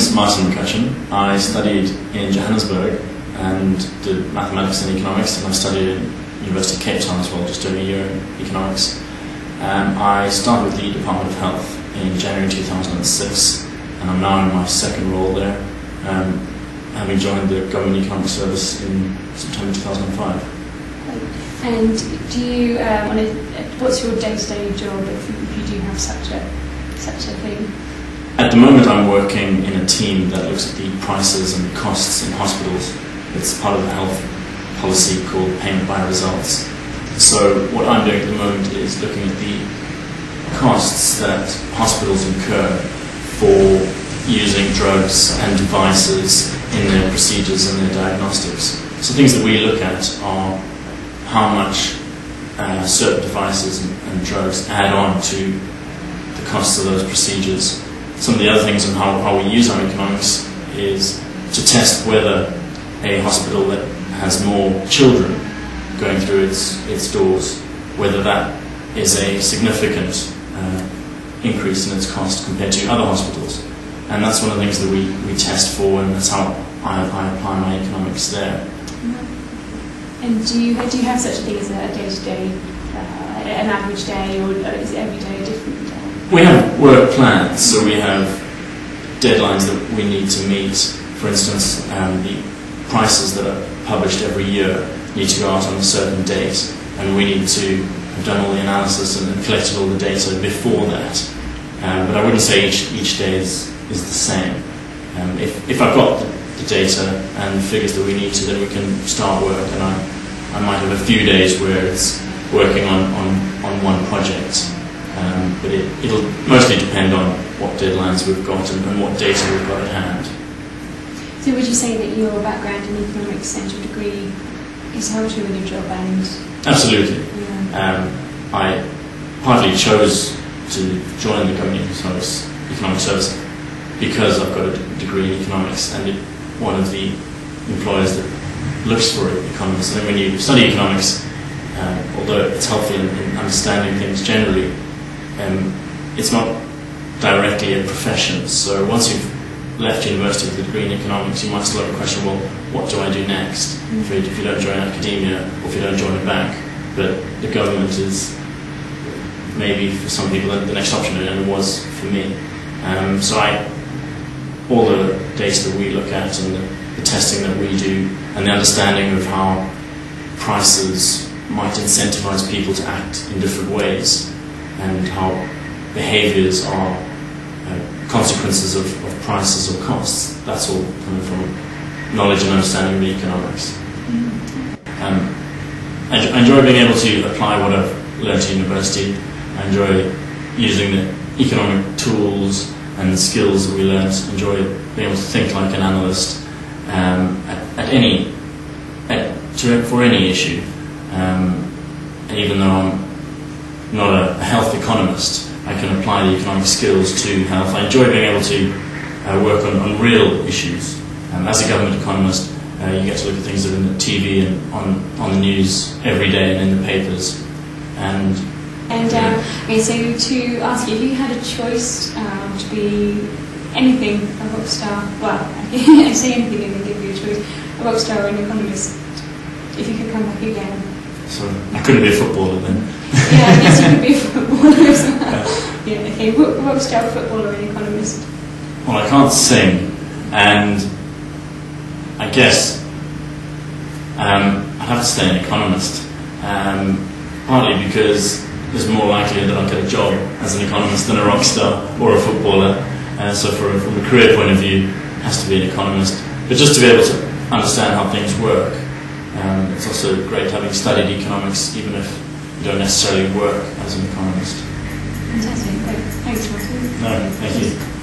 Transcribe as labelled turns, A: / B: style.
A: name's Martin McCutcheon. I studied in Johannesburg and did mathematics and economics, and I studied in University of Cape Town as well, just doing a year in economics. I started with the Department of Health in January 2006, and I'm now in my second role there, having joined the Government Economic Service in September 2005.
B: And do you what's your day-to-day job if you do have such a thing?
A: At the moment, I'm working in a team that looks at the prices and costs in hospitals. It's part of the health policy called payment by results. So what I'm doing at the moment is looking at the costs that hospitals incur for using drugs and devices in their procedures and their diagnostics. So things that we look at are how much certain devices and drugs add on to the costs of those procedures. Some of the other things on how we use our economics is to test whether a hospital that has more children going through its doors, whether that is a significant increase in its cost compared to other hospitals. And that's one of the things that we test for, and that's how I apply my economics there.
B: And do you have such a thing as a day-to-day, an average day, or is every day a different day?
A: We have work plans, so we have deadlines that we need to meet. For instance, the prices that are published every year need to go out on a certain date, and we need to have done all the analysis and collected all the data before that. But I wouldn't say each day is the same. If I've got the data and the figures that we need to, then we can start work, and I might have a few days where it's working on one project. But it'll mostly depend on what deadlines we've got and what data we've got at hand.
B: So would you say that your background in economics and your degree has helped you with your job? And
A: absolutely.
B: Yeah.
A: I partly chose to join the Government Economic Service because I've got a degree in economics, and one of the employers that looks for economists. And when you study economics, although it's helpful in understanding things generally, it's not directly a profession. So once you've left university with a degree in economics, you might still have a question, well, what do I do next if you don't join academia or if you don't join a bank? But the government is maybe for some people the next option, and it was for me. So all the data that we look at and the testing that we do and the understanding of how prices might incentivize people to act in different ways and how behaviors are consequences of prices or costs, that's all coming from knowledge and understanding of economics. I enjoy being able to apply what I've learned at university. I enjoy using the economic tools and the skills that we learned. I enjoy being able to think like an analyst for any issue. And even though I'm not a health economist, I can apply the economic skills to health. I enjoy being able to work on real issues. As a government economist, you get to look at things that are in the TV and on the news every day and in the papers.
B: Okay, so to ask you, if you had a choice to be anything, a rock star, well, I say anything and they give you a choice, a rock star or an economist, if you could come back again.
A: So I couldn't be a footballer then.
B: Yeah, I guess you could be a footballer as well. Yeah, okay, rock star, footballer, or an economist?
A: Well, I can't sing, and I guess I'd have to stay an economist, partly because there's more likelihood that I'll get a job as an economist than a rock star or a footballer. So from a career point of view, it has to be an economist. But just to be able to understand how things work, it's also great having studied economics, even if you don't necessarily work as an economist.
B: Fantastic, great. Thanks, Martin.
A: No, thank you.